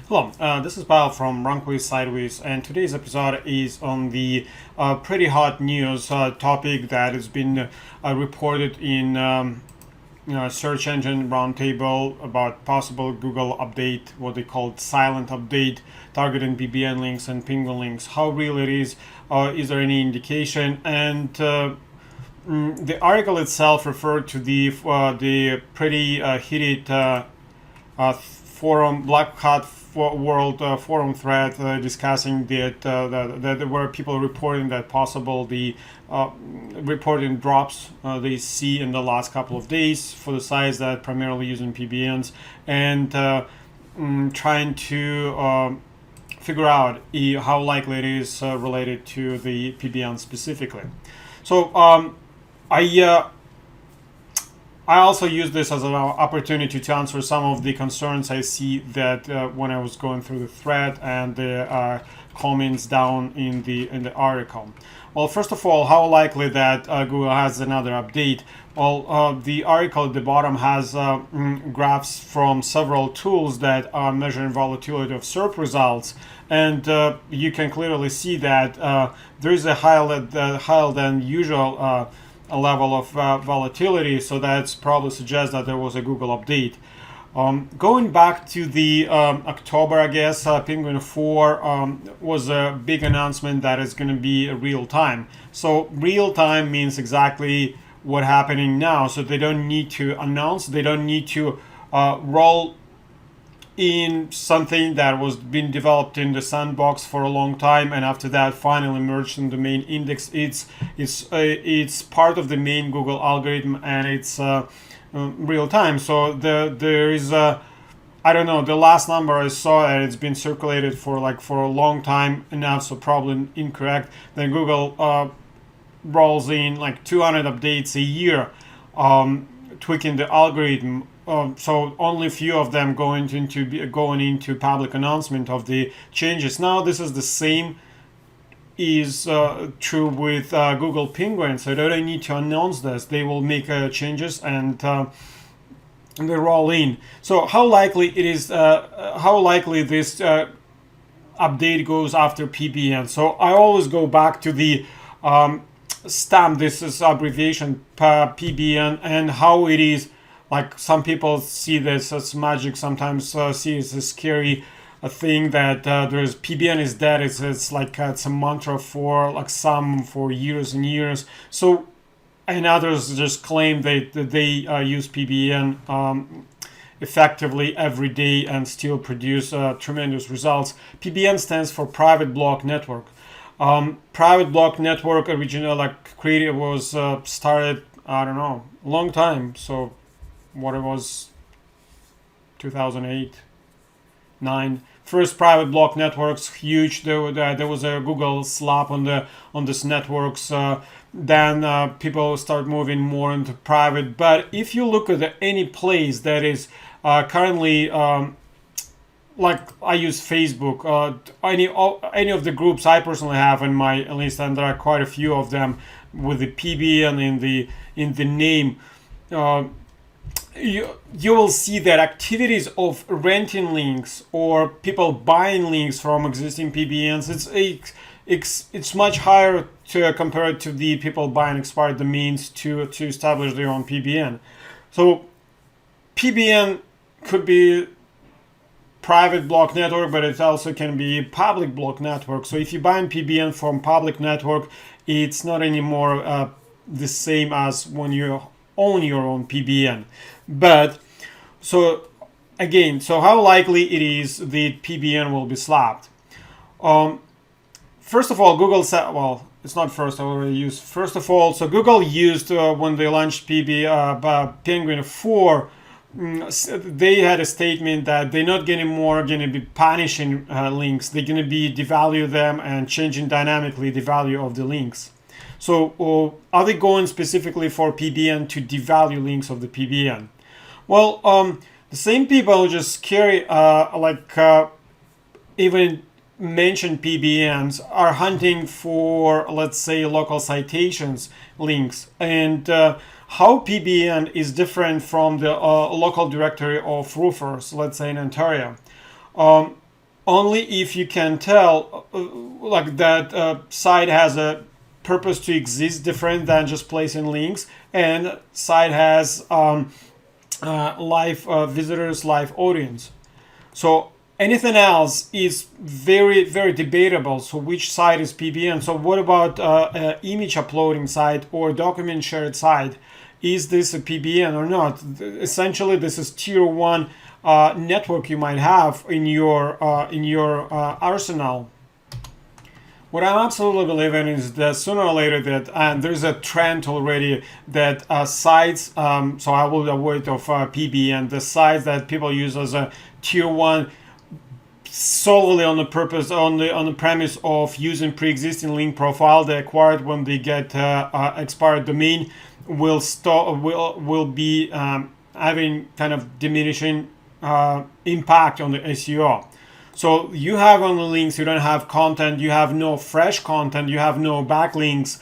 Hello, this is Paul from Runways Sideways, and today's episode is on the pretty hot news topic that has been reported in search engine roundtable about possible Google update, what they call silent update, targeting PBN links and penguin links. How real it is there any indication? And the article itself referred to the pretty heated forum, Black Hat World forum thread discussing that there were people reporting that possible the reporting drops they see in the last couple of days for the sites that primarily using PBNs, and trying to figure out how likely it is related to the PBN specifically. So I also use this as an opportunity to answer some of the concerns I see that when I was going through the thread and the comments down in the article. Well, first of all, how likely that Google has another update? Well, the article at the bottom has graphs from several tools that are measuring volatility of SERP results, and you can clearly see that there is a higher than usual a level of volatility, so that's probably suggests that there was a Google update. Going back to the October, I guess, Penguin 4 was a big announcement that it's going to be real time. So real time means exactly what's happening now. So they don't need to announce, they don't need to roll in something that was being developed in the sandbox for a long time, and after that finally merged in the main index. It's part of the main Google algorithm, and it's real time. So there is I don't know, the last number I saw, and it's been circulated for a long time enough, so probably incorrect. Then Google rolls in like 200 updates a year, tweaking the algorithm. So only a few of them going into public announcement of the changes. Now this is the same is true with Google Penguin. So they don't need to announce this. They will make changes and they roll in. So how likely it is? How likely this update goes after PBN? So I always go back to the stamp. This is abbreviation PBN, and how it is. Like, some people see this as magic, sometimes see it as a scary thing that there's PBN is dead. It's like it's a mantra for some for years and years. So, and others just claim they use PBN effectively every day and still produce tremendous results. PBN stands for Private Block Network. Private Block Network originally created was started, I don't know, a long time. So what it was, 2008, 9. First private block networks, huge. There was a Google slap on this networks. Then people start moving more into private. But if you look at any place that is currently like I use Facebook, any of the groups I personally have in my list, and there are quite a few of them with the PBN in the name. You will see that activities of renting links or people buying links from existing PBNs, it's much higher to compare to the people buying expired domains to establish their own PBN. So PBN could be private block network, but it also can be public block network. So if you buy a PBN from public network, it's not anymore the same as when you own your own PBN. But so again, so how likely it is the PBN will be slapped? First of all, Google said, well, it's not first, I already used. First of all, so Google used when they launched Penguin 4, they had a statement that they're not going to be punishing links. They're going to be devalue them and changing dynamically the value of the links. So are they going specifically for PBN to devalue links of the PBN? Well, the same people who just carry even mentioned PBNs are hunting for, let's say, local citations links, and how PBN is different from the local directory of roofers, let's say in Ontario. only if you can tell like that site has a purpose to exist different than just placing links, and site has live visitors, live audience. So anything else is very, very debatable. So which site is PBN? So what about image uploading site or document shared site? Is this a PBN or not? Essentially, this is tier one network you might have in your arsenal. What I absolutely believe in is that sooner or later that, and there's a trend already that sites, so I will avoid of PBN, the sites that people use as a tier one solely on the purpose, on the premise of using pre-existing link profile they acquired when they get expired domain, will be having kind of diminishing impact on the SEO. So you have only links, you don't have content, you have no fresh content, you have no backlinks.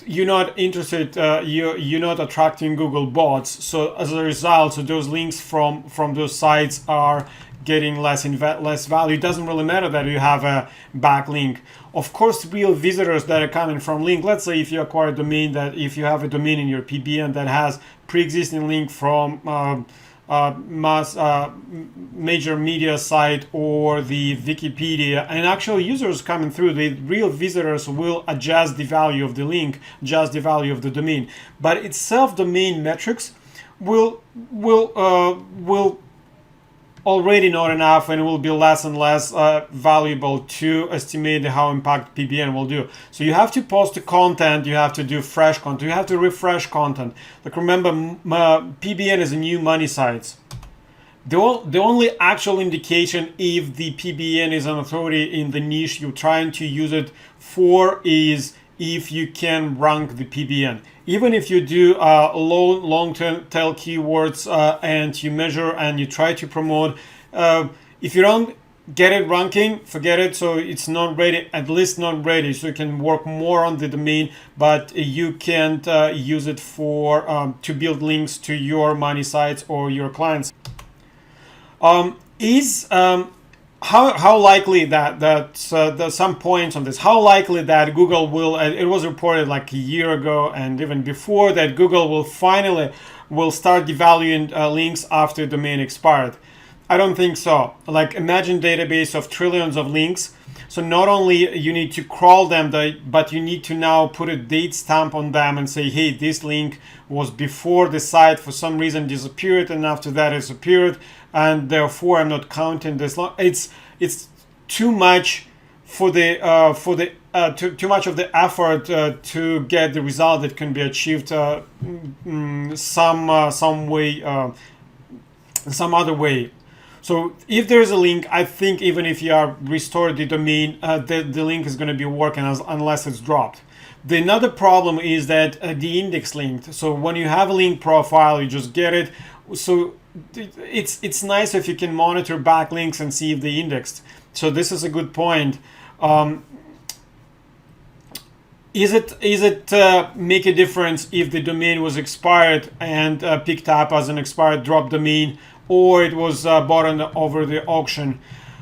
You're not interested, you're not attracting Google bots. So as a result, so those links from those sites are getting less value. It doesn't really matter that you have a backlink. Of course, real visitors that are coming from link. Let's say if you acquire a domain, that if you have a domain in your PBN that has pre-existing link from major media site or the Wikipedia, and actual users coming through, the real visitors will adjust the value of the link, adjust the value of the domain. But itself, domain metrics will already not enough, and will be less and less valuable to estimate how impact PBN will do. So you have to post the content, you have to do fresh content, you have to refresh content. Like remember, PBN is a new money site. The only actual indication if the PBN is an authority in the niche you're trying to use it for is if you can rank the PBN. Even if you do long-term tail keywords and you measure and you try to promote, if you don't get it ranking, forget it. So it's not ready, at least not ready. So you can work more on the domain, but you can't use it for to build links to your money sites or your clients. How likely that there's some points on this? How likely that Google will? It was reported like a year ago and even before that Google will finally start devaluing links after domain expired. I don't think so. Like imagine database of trillions of links. So not only you need to crawl them, but you need to now put a date stamp on them and say, hey, this link was before the site for some reason disappeared, and after that it's appeared, and therefore I'm not counting this long. It's too much for the too much of the effort to get the result that can be achieved some other way. So if there's a link, I think even if you are restored the domain, the link is going to be working unless it's dropped. The another problem is that the index linked. So when you have a link profile, you just get it. So it's nice if you can monitor backlinks and see if they indexed. So this is a good point. Is it make a difference if the domain was expired and picked up as an expired drop domain, or it was bought over the auction?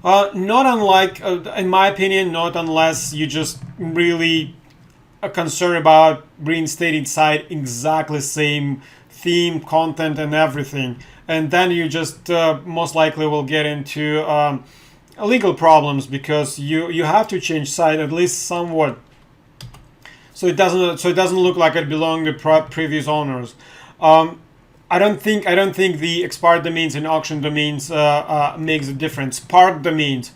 Not unlike, in my opinion, not unless you just really are concerned about reinstating site exactly same theme, content, and everything, and then you just most likely will get into legal problems because you have to change site at least somewhat, so it doesn't look like it belonged to previous owners. I don't think the expired domains and auction domains makes a difference. Parked domains,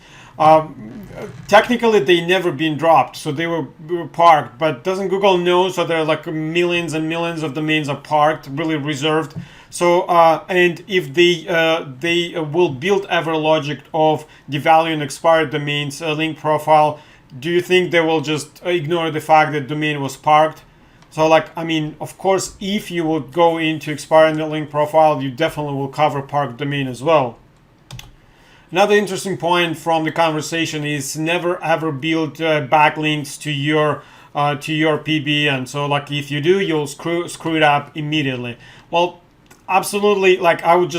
technically they never been dropped, so they were parked. But doesn't Google know? So there are like millions and millions of domains are parked, really reserved. So and if they will build ever logic of devaluing expired domains link profile, do you think they will just ignore the fact that domain was parked? So like, I mean, of course, if you would go into expiring the link profile, you definitely will cover parked domain as well. Another interesting point from the conversation is never ever build backlinks to your PBN. So like if you do, you'll screw it up immediately. Well, absolutely. Like I would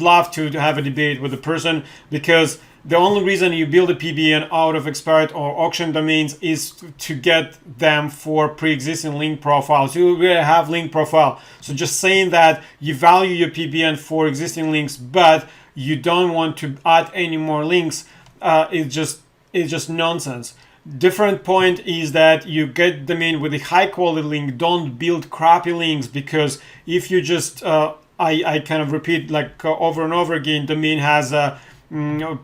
love to have a debate with the person, because the only reason you build a PBN out of expired or auction domains is to get them for pre-existing link profiles. You already have link profile. So just saying that you value your PBN for existing links, but you don't want to add any more links, it's just nonsense. Different point is that you get domain with a high quality link. Don't build crappy links, because if you just I kind of repeat like over and over again, domain has a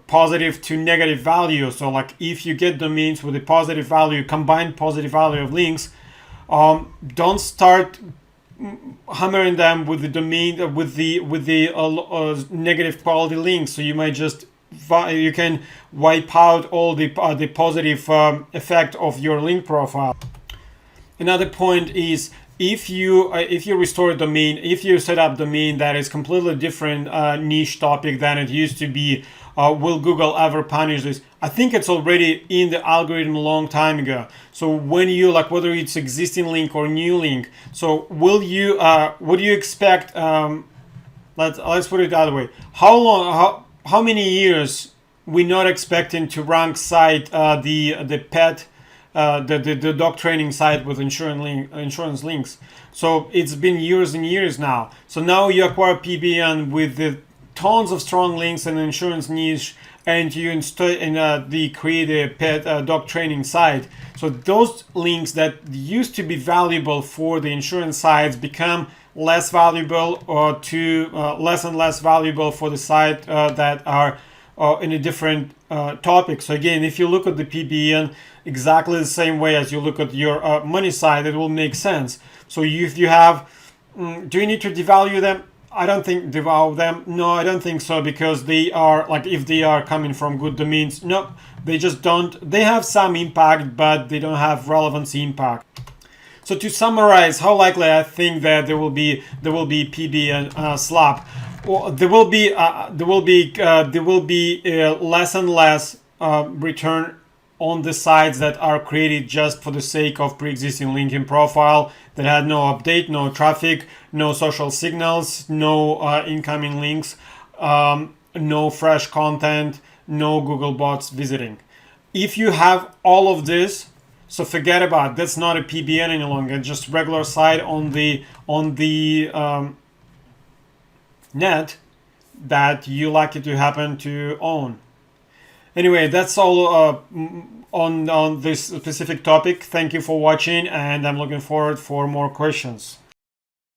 positive to negative value. So like if you get domains with a positive value, combined positive value of links, don't start hammering them with the domain with the negative quality links. So you might just you can wipe out all the positive effect of your link profile. Another point is, if you restore a domain, if you set up domain that is completely different niche topic than it used to be, will Google ever punish this? I think it's already in the algorithm a long time ago. So when you like, whether it's existing link or new link, so will you would you expect let's put it the other way, how many years we're not expecting to rank site the pet the dog training site with insurance links? So it's been years and years now. So now you acquire PBN with the tons of strong links and insurance niche, and you create a pet dog training site. So those links that used to be valuable for the insurance sites become less valuable, or less and less valuable for the site that are in a different topic. So again, if you look at the PBN exactly the same way as you look at your money site, it will make sense. So if you have, do you need to devalue them? I don't think devalue them. No, I don't think so, because they are like, if they are coming from good domains, no, they just don't. They have some impact, but they don't have relevance impact. So to summarize, how likely I think that there will be PBN slap. Well, there will be less and less return on the sites that are created just for the sake of pre-existing linking profile, that had no update, no traffic, no social signals, no incoming links, no fresh content, no Google bots visiting. If you have all of this, so forget about it. That's not a PBN any longer. Just regular site on the net that you like it to happen to own. Anyway, that's all on this specific topic. Thank you for watching, and I'm looking forward for more questions.